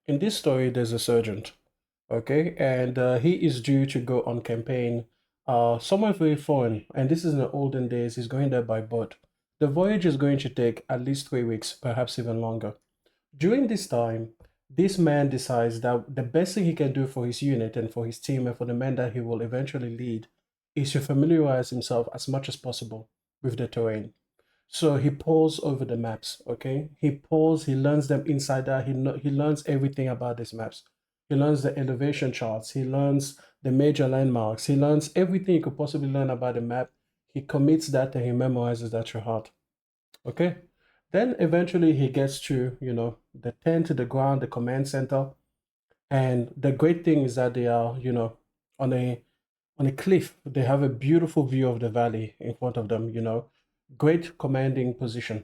In this story, there's a sergeant, okay, and he is due to go on campaign somewhere very foreign, and this is in the olden days. He's going there by boat. The voyage is going to take at least 3 weeks, perhaps even longer. During this time, this man decides that the best thing he can do for his unit and for his team and for the men that he will eventually lead is to familiarize himself as much as possible with the terrain. So he pores over the maps, okay? He pores, he learns them inside out. He learns everything about these maps. He learns the elevation charts. He learns the major landmarks. He learns everything he could possibly learn about the map. He commits that and he memorizes that to heart, okay? Then eventually he gets to, the tent, the ground, the command center. And the great thing is that they are, on a cliff. They have a beautiful view of the valley in front of them, great commanding position.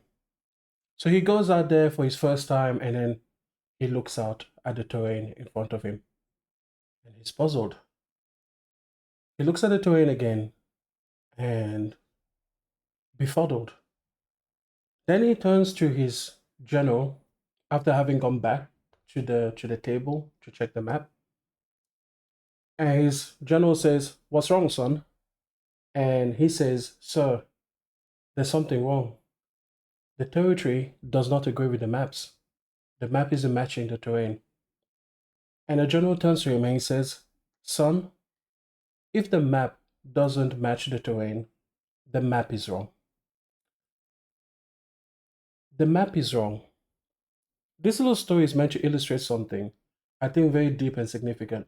So he goes out there for his first time and then he looks out at the terrain in front of him and he's puzzled. He looks at the terrain again and befuddled. Then he turns to his general after having gone back to the table to check the map. And his general says, "What's wrong, son?" And he says, "Sir, there's something wrong. The territory does not agree with the maps. The map isn't matching the terrain." And the general turns to him and he says, "Son, if the map doesn't match the terrain, the map is wrong. The map is wrong." This little story is meant to illustrate something, I think, very deep and significant.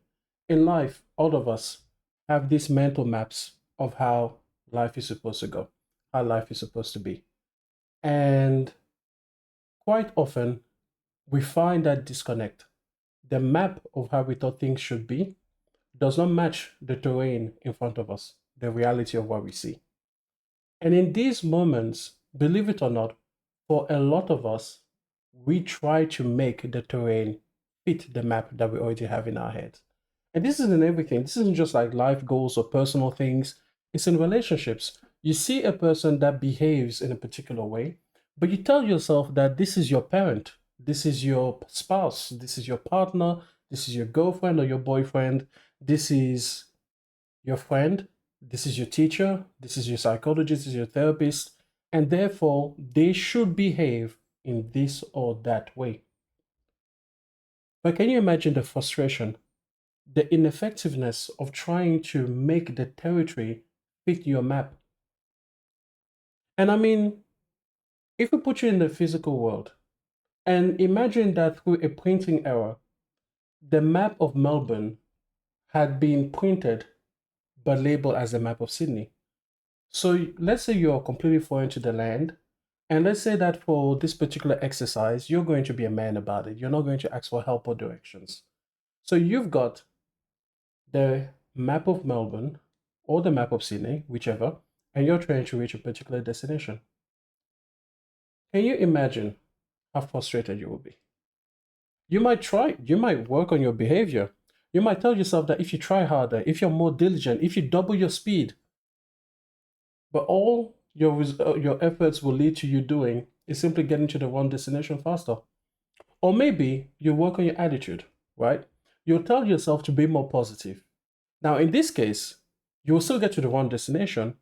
In life, all of us have these mental maps of how life is supposed to go, how life is supposed to be. And quite often, we find that disconnect. The map of how we thought things should be does not match the terrain in front of us, the reality of what we see. And in these moments, believe it or not, for a lot of us, we try to make the terrain fit the map that we already have in our heads. And this isn't everything. This isn't just like life goals or personal things. It's in relationships. You see a person that behaves in a particular way, but you tell yourself that this is your parent, this is your spouse, this is your partner, this is your girlfriend or your boyfriend, this is your friend, this is your teacher, this is your psychologist, this is your therapist, and therefore they should behave in this or that way. But can you imagine the frustration, the ineffectiveness of trying to make the territory fit your map? And I mean, if we put you in the physical world and imagine that through a printing error, the map of Melbourne had been printed but labeled as the map of Sydney. So let's say you're completely foreign to the land, and let's say that for this particular exercise, you're going to be a man about it. You're not going to ask for help or directions. So you've got the map of Melbourne or the map of Sydney, whichever, and you're trying to reach a particular destination. Can you imagine how frustrated you will be? You might try, you might work on your behavior. You might tell yourself that if you try harder, if you're more diligent, if you double your speed, but all your efforts will lead to you doing is simply getting to the one destination faster. Or maybe you work on your attitude, right? You'll tell yourself to be more positive. Now, in this case, you'll still get to the one destination,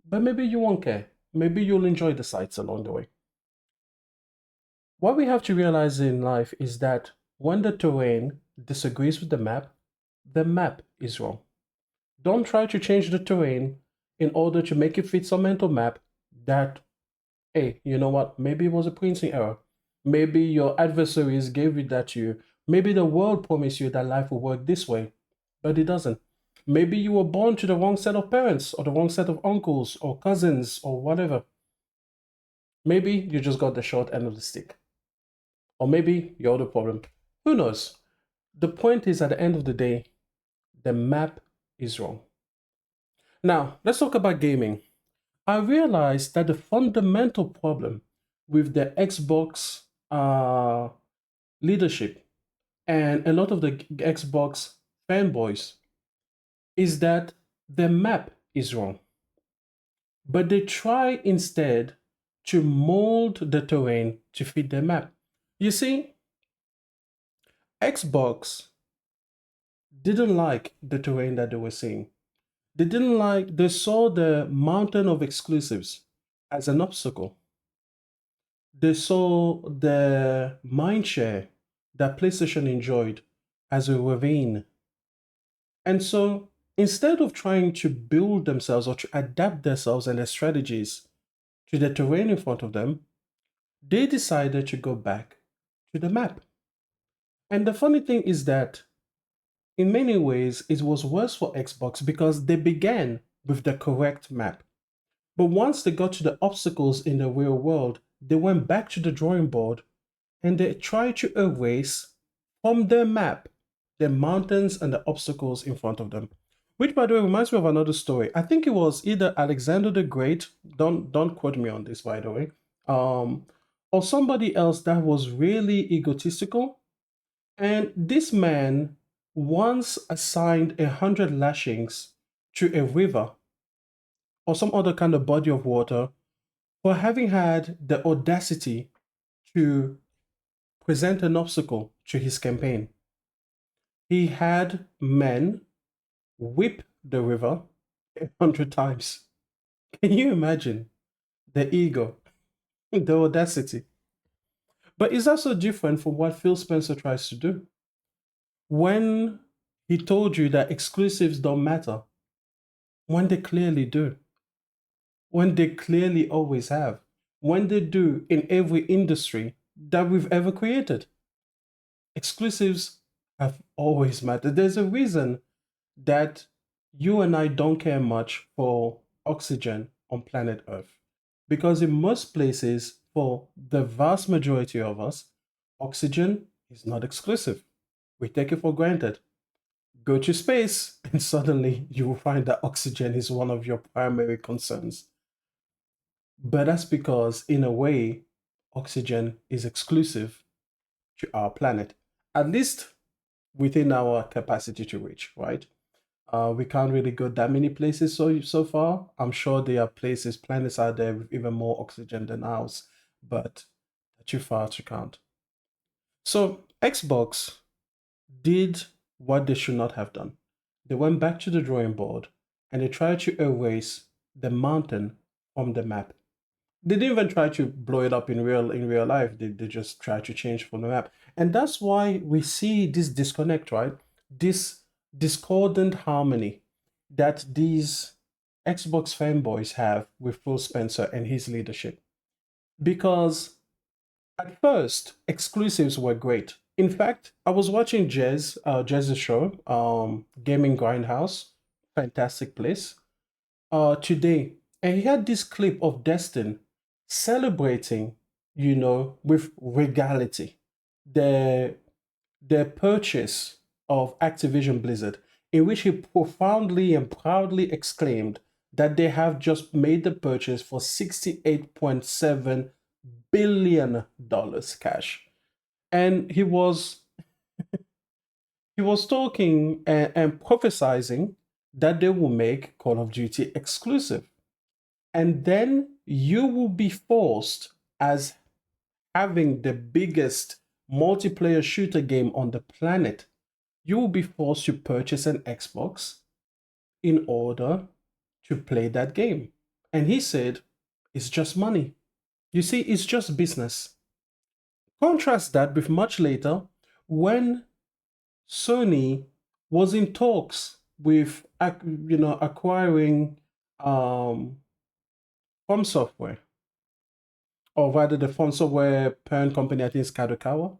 but maybe you won't care. Maybe you'll enjoy the sights along the way. What we have to realize in life is that when the terrain disagrees with the map is wrong. Don't try to change the terrain in order to make it fit some mental map that, hey, you know what? Maybe it was a printing error. Maybe your adversaries gave it that to you. Maybe the world promised you that life will work this way, but it doesn't. Maybe you were born to the wrong set of parents or the wrong set of uncles or cousins or whatever. Maybe you just got the short end of the stick. Or maybe you're the problem. Who knows? The point is, at the end of the day, the map is wrong. Now, let's talk about gaming. I realized that the fundamental problem with the Xbox leadership and a lot of the Xbox fanboys is that the map is wrong. But they try instead to mold the terrain to fit the map. You see, Xbox didn't like the terrain that they were seeing. They saw the mountain of exclusives as an obstacle. They saw the mindshare that PlayStation enjoyed as a ravine. And so instead of trying to build themselves or to adapt themselves and their strategies to the terrain in front of them, they decided to go back to the map. And the funny thing is that in many ways it was worse for Xbox because they began with the correct map. But once they got to the obstacles in the real world, they went back to the drawing board and they tried to erase from their map the mountains and the obstacles in front of them. Which, by the way, reminds me of another story. I think it was either Alexander the Great. Don't quote me on this, by the way. Or somebody else that was really egotistical. And this man once assigned 100 lashings to a river or some other kind of body of water for having had the audacity to present an obstacle to his campaign. He had men whip the river 100 times. Can you imagine the ego, the audacity? But is that so different from what Phil Spencer tries to do? When he told you that exclusives don't matter, when they clearly do, when they clearly always have, when they do in every industry that we've ever created. Exclusives have always mattered. There's a reason that you and I don't care much for oxygen on planet Earth. Because in most places, for the vast majority of us, oxygen is not exclusive. We take it for granted. Go to space, and suddenly you will find that oxygen is one of your primary concerns. But that's because, in a way, oxygen is exclusive to our planet, at least within our capacity to reach, right? We can't really go that many places so far. I'm sure there are places, planets out there with even more oxygen than ours, but too far to count. So Xbox did what they should not have done. They went back to the drawing board and they tried to erase the mountain from the map. They didn't even try to blow it up in real life. They just tried to change from the map. And that's why we see this disconnect, right? This discordant harmony that these Xbox fanboys have with Phil Spencer and his leadership. Because at first, exclusives were great. In fact, I was watching Jez's show, Gaming Grindhouse, fantastic place, today, and he had this clip of Destin celebrating, with regality, the purchase of Activision Blizzard, in which he profoundly and proudly exclaimed that they have just made the purchase for $68.7 billion cash. And he was talking and prophesizing that they will make Call of Duty exclusive. And then you will be forced, as having the biggest multiplayer shooter game on the planet, you will be forced to purchase an Xbox in order to play that game. And he said, it's just money. You see, it's just business. Contrast that with much later when Sony was in talks with, acquiring From Software, or rather the From Software parent company, I think is Kadokawa.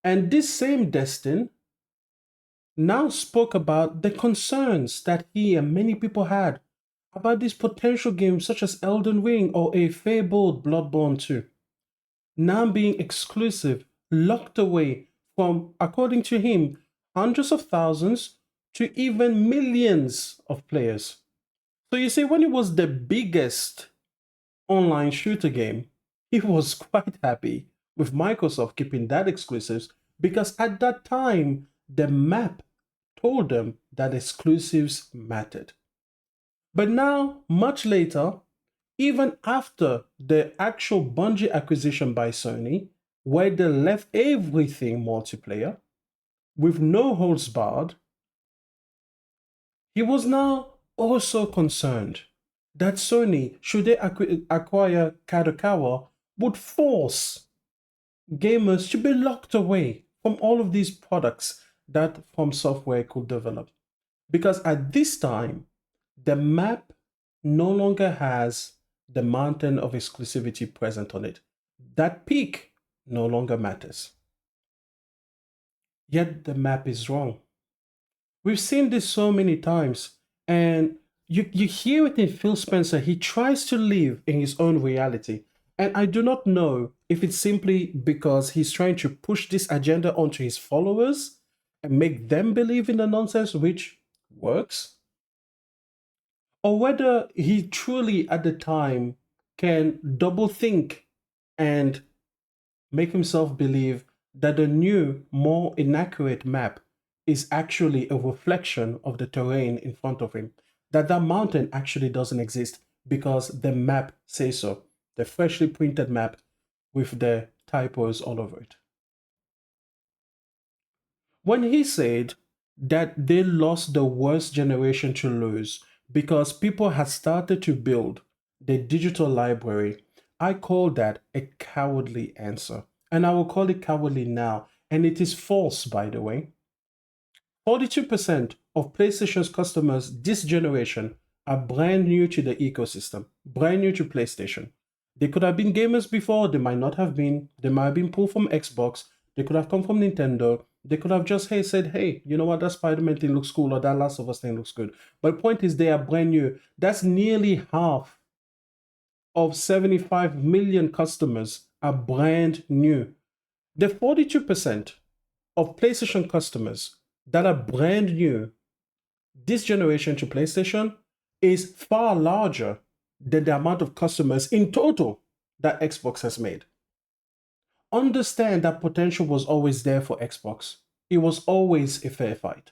And this same Destin now spoke about the concerns that he and many people had about these potential games such as Elden Ring or a fabled Bloodborne 2, now being exclusive, locked away from, according to him, hundreds of thousands to even millions of players. So you see, when it was the biggest online shooter game, he was quite happy with Microsoft keeping that exclusives, because at that time, the map told them that exclusives mattered. But now, much later, even after the actual Bungie acquisition by Sony, where they left everything multiplayer, with no holds barred, he was now also concerned that Sony, should they acquire Kadokawa, would force gamers to be locked away from all of these products that From Software could develop. Because at this time, the map no longer has the mountain of exclusivity present on it. That peak no longer matters. Yet the map is wrong. We've seen this so many times, and you hear it in Phil Spencer. He tries to live in his own reality. And I do not know if it's simply because he's trying to push this agenda onto his followers and make them believe in the nonsense, which works, or whether he truly at the time can double think and make himself believe that the new, more inaccurate map is actually a reflection of the terrain in front of him. That mountain actually doesn't exist because the map says so. The freshly printed map with the typos all over it. When he said that they lost the worst generation to lose because people had started to build the digital library, I call that a cowardly answer. And I will call it cowardly now. And it is false, by the way. 42% of PlayStation's customers this generation are brand new to the ecosystem, brand new to PlayStation. They could have been gamers before, they might not have been. They might have been pulled from Xbox, they could have come from Nintendo. They could have just said, hey, you know what, that Spider-Man thing looks cool, or that Last of Us thing looks good. But the point is, they are brand new. That's nearly half of 75 million customers are brand new. The 42% of PlayStation customers that are brand new this generation to PlayStation is far larger than the amount of customers in total that Xbox has made. Understand that potential was always there for Xbox. It was always a fair fight.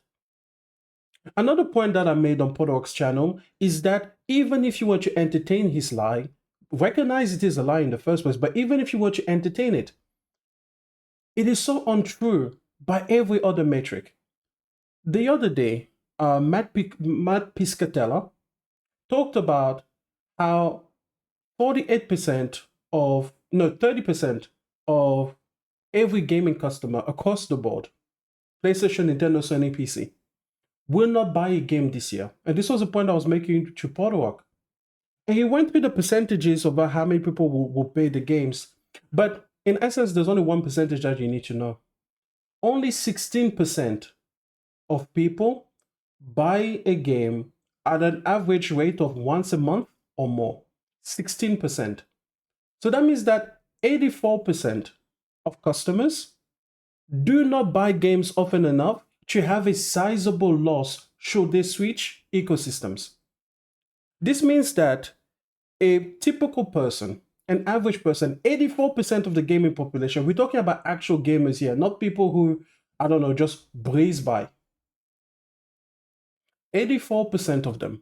Another point that I made on Podork's channel is that even if you were to entertain his lie, recognize it is a lie in the first place, but even if you were to entertain it, it is so untrue by every other metric. The other day, Matt Piscatella talked about how 30% of every gaming customer across the board, PlayStation, Nintendo, Sony, PC, will not buy a game this year. And this was a point I was making to Podork. And he went through the percentages about how many people will pay the games. But in essence, there's only one percentage that you need to know. Only 16% of people buy a game at an average rate of once a month or more. 16%. So that means that 84% of customers do not buy games often enough to have a sizable loss should they switch ecosystems. This means that a typical person, an average person, 84% of the gaming population, we're talking about actual gamers here, not people who, I don't know, just breeze by. 84% of them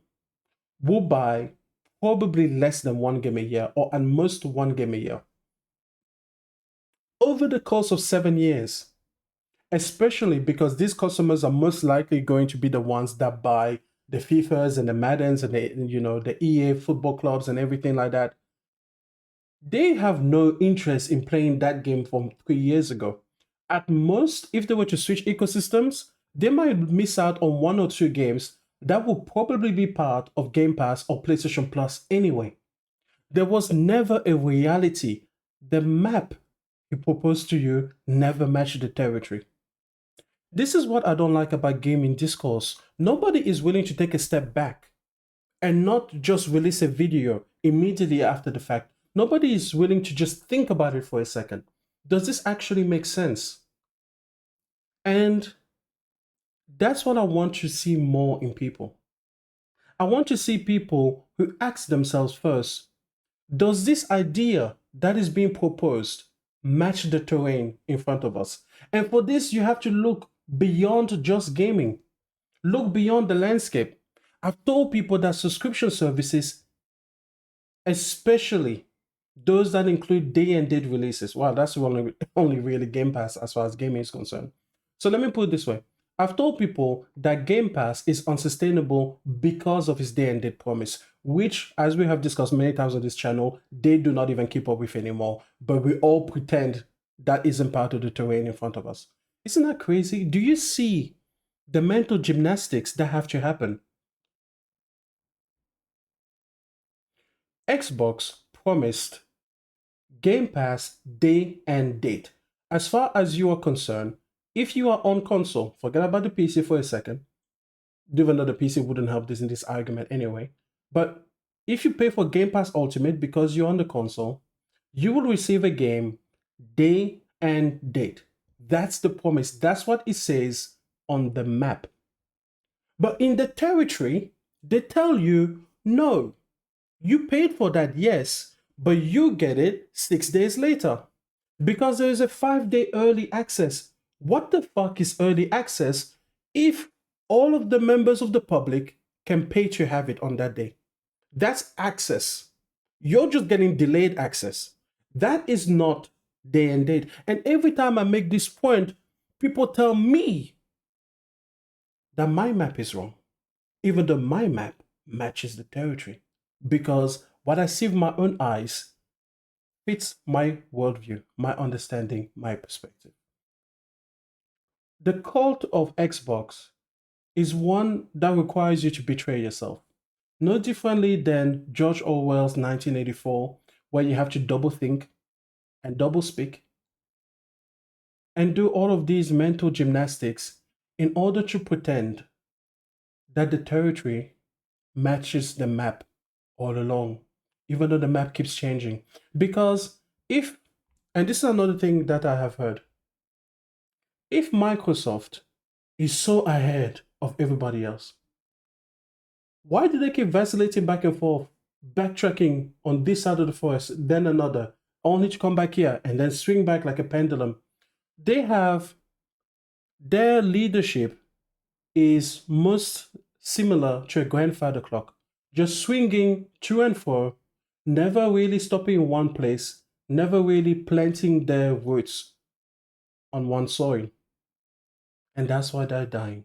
will buy probably less than one game a year, or at most one game a year. Over the course of 7 years, especially because these customers are most likely going to be the ones that buy the FIFAs and the Maddens and the EA football clubs and everything like that. They have no interest in playing that game from 3 years ago. At most, if they were to switch ecosystems, they might miss out on 1 or 2 games that will probably be part of Game Pass or PlayStation Plus anyway. There was never a reality. The map he proposed to you never matched the territory. This is what I don't like about gaming discourse. Nobody is willing to take a step back and not just release a video immediately after the fact. Nobody is willing to just think about it for a second. Does this actually make sense? And that's what I want to see more in people. I want to see people who ask themselves first, does this idea that is being proposed match the terrain in front of us? And for this, you have to look beyond just gaming. Look beyond the landscape. I've told people that subscription services, especially those that include day and date releases, wow, that's only really Game Pass as far as gaming is concerned. So let me put it this way. I've told people that Game Pass is unsustainable because of its day and date promise, which, as we have discussed many times on this channel, they do not even keep up with anymore. But we all pretend that isn't part of the terrain in front of us. Isn't that crazy? Do you see the mental gymnastics that have to happen? Xbox promised Game Pass day and date. As far as you are concerned, if you are on console, forget about the PC for a second, even though the PC wouldn't help this in this argument anyway. But if you pay for Game Pass Ultimate because you're on the console, you will receive a game day and date. That's the promise. That's what it says on the map. But in the territory, they tell you, no, you paid for that, yes, but you get it 6 days later because there is a 5-day early access. What the fuck is early access if all of the members of the public can pay to have it on that day? That's access. You're just getting delayed access. That is not day and date. And every time I make this point, people tell me that my map is wrong, even though my map matches the territory. Because what I see with my own eyes fits my worldview, my understanding, my perspective. The cult of Xbox is one that requires you to betray yourself. No differently than George Orwell's 1984, where you have to double think and double speak and do all of these mental gymnastics in order to pretend that the territory matches the map all along, even though the map keeps changing. Because if, and this is another thing that I have heard, if Microsoft is so ahead of everybody else, why do they keep vacillating back and forth, backtracking on this side of the forest, then another, only to come back here and then swing back like a pendulum? They have, their leadership is most similar to a grandfather clock, just swinging to and fro, never really stopping in one place, never really planting their roots on one soil. And that's why they're dying.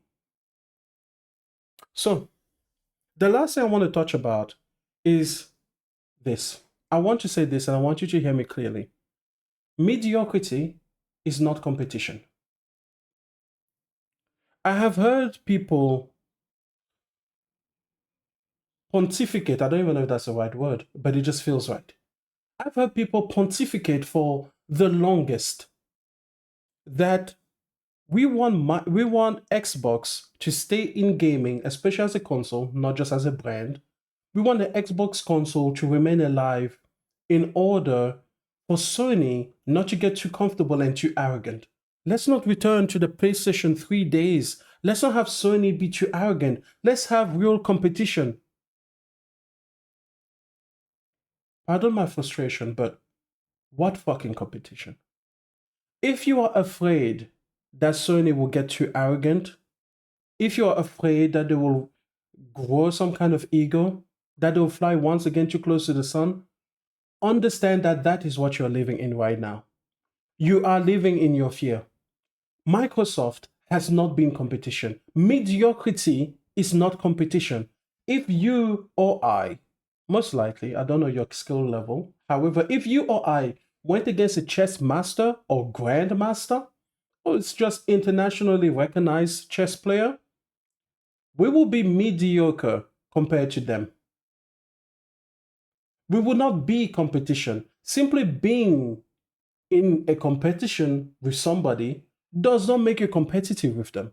So, the last thing I want to touch about is this. I want to say this, and I want you to hear me clearly. Mediocrity is not competition. I have heard people pontificate. I don't even know if that's the right word, but it just feels right. I've heard people pontificate for the longest that we want Xbox to stay in gaming, especially as a console, not just as a brand. We want the Xbox console to remain alive in order for Sony not to get too comfortable and too arrogant. Let's not return to the PlayStation 3 days. Let's not have Sony be too arrogant. Let's have real competition. Pardon my frustration, but what fucking competition? If you are afraid that Sony will get too arrogant, if you are afraid that they will grow some kind of ego, that they will fly once again too close to the sun, understand that that is what you're living in right now. You are living in your fear. Microsoft has not been competition. Mediocrity is not competition. If you or I, most likely, I don't know your skill level, however, if you or I went against a chess master or grandmaster, or it's just internationally recognized chess player, we will be mediocre compared to them. We will not be competition. Simply being in a competition with somebody does not make you competitive with them.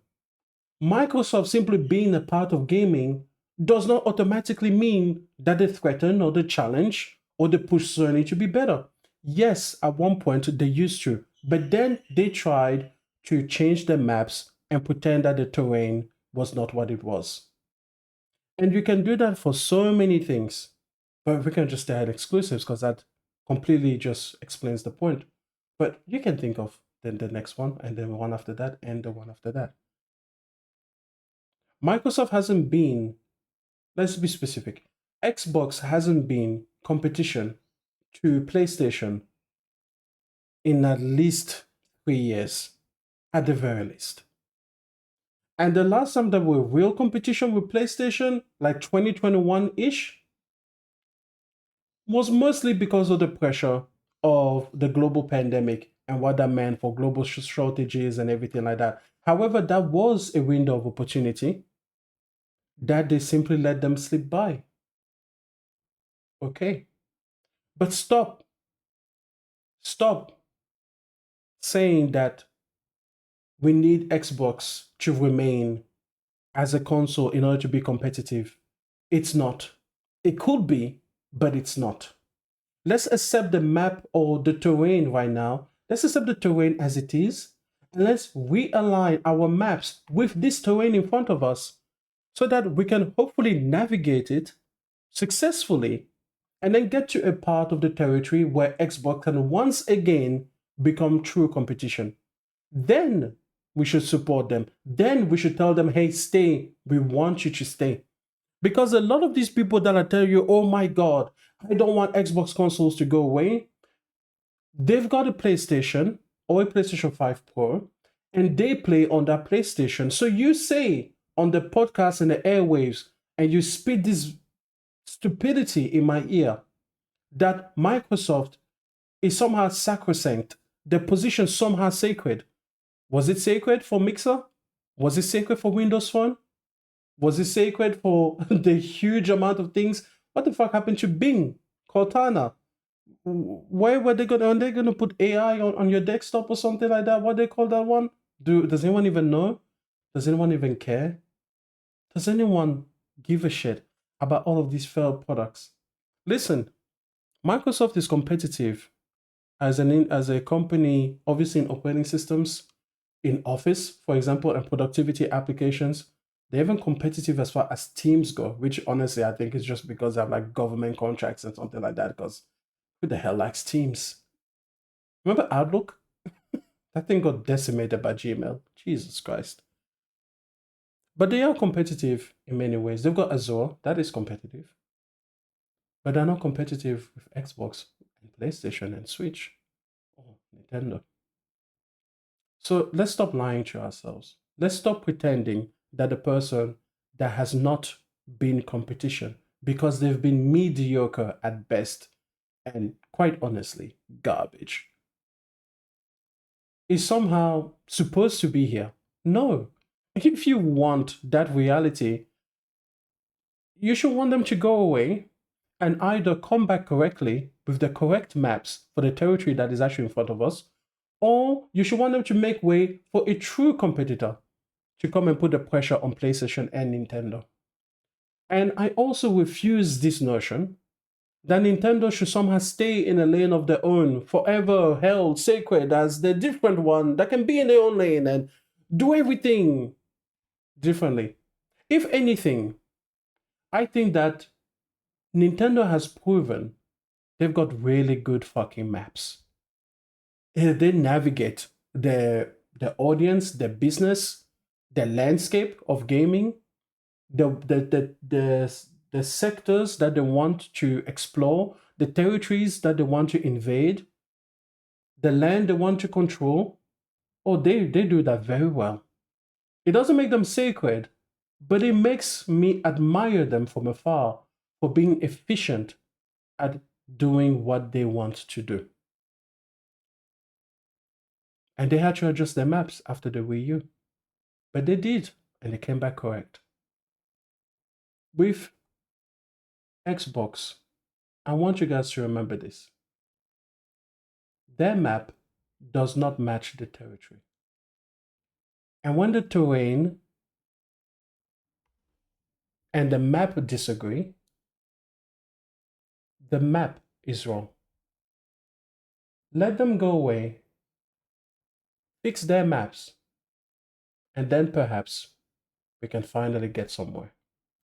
Microsoft simply being a part of gaming does not automatically mean that they threaten or they challenge or they push Sony to be better. Yes, at one point they used to, but then they tried to change their maps and pretend that the terrain was not what it was. And you can do that for so many things, but we can just stay at exclusives because that completely just explains the point. But you can think of the next one and then one after that and the one after that. Microsoft hasn't been, let's be specific, Xbox hasn't been competition to PlayStation in at least 3 years, at the very least. And the last time there were real competition with PlayStation, like 2021-ish, was mostly because of the pressure of the global pandemic and what that meant for global shortages and everything like that. However, that was a window of opportunity that they simply let them slip by. Okay. But stop saying that we need Xbox to remain as a console in order to be competitive. It's not. It could be, but it's not. Let's accept the map or the terrain right now. Let's accept the terrain as it is. And let's realign our maps with this terrain in front of us so that we can hopefully navigate it successfully and then get to a part of the territory where Xbox can once again become true competition. Then we should support them. Then we should tell them, hey, stay. We want you to stay. Because a lot of these people that are telling you, oh my God, I don't want Xbox consoles to go away, they've got a PlayStation or a PlayStation 5 Pro, and they play on that PlayStation. So you say on the podcast and the airwaves, and you spit this stupidity in my ear that Microsoft is somehow sacrosanct, the position somehow sacred. Was it sacred for Mixer? Was it sacred for Windows Phone? Was it sacred for the huge amount of things? What the fuck happened to Bing, Cortana? Where were they gonna? Are they gonna put AI on your desktop or something like that? What they call that one? Does anyone even know? Does anyone even care? Does anyone give a shit about all of these failed products? Listen, Microsoft is competitive as a company, obviously in operating systems, in Office, for example, and productivity applications. They're even competitive as far as Teams go, which honestly I think is just because they have like government contracts and something like that. Because who the hell likes Teams? Remember Outlook? That thing got decimated by Gmail. Jesus Christ. But they are competitive in many ways. They've got Azure, that is competitive. But they're not competitive with Xbox and PlayStation and Switch or Nintendo. So let's stop lying to ourselves. Let's stop pretending that the person that has not been competition because they've been mediocre at best and quite honestly, garbage, is somehow supposed to be here. No. If you want that reality, you should want them to go away and either come back correctly with the correct maps for the territory that is actually in front of us, or you should want them to make way for a true competitor to come and put the pressure on PlayStation and Nintendo. And I also refuse this notion that Nintendo should somehow stay in a lane of their own, forever held sacred as the different one that can be in their own lane and do everything differently. If anything, I think that Nintendo has proven they've got really good fucking maps. They navigate the audience, the business, the landscape of gaming, the sectors that they want to explore, the territories that they want to invade, the land they want to control. Oh, they do that very well. It doesn't make them sacred, but it makes me admire them from afar for being efficient at doing what they want to do. And they had to adjust their maps after the Wii U. But they did, and they came back correct. With Xbox, I want you guys to remember this. Their map does not match the territory. And when the terrain and the map disagree, the map is wrong. Let them go away, fix their maps, and then perhaps we can finally get somewhere.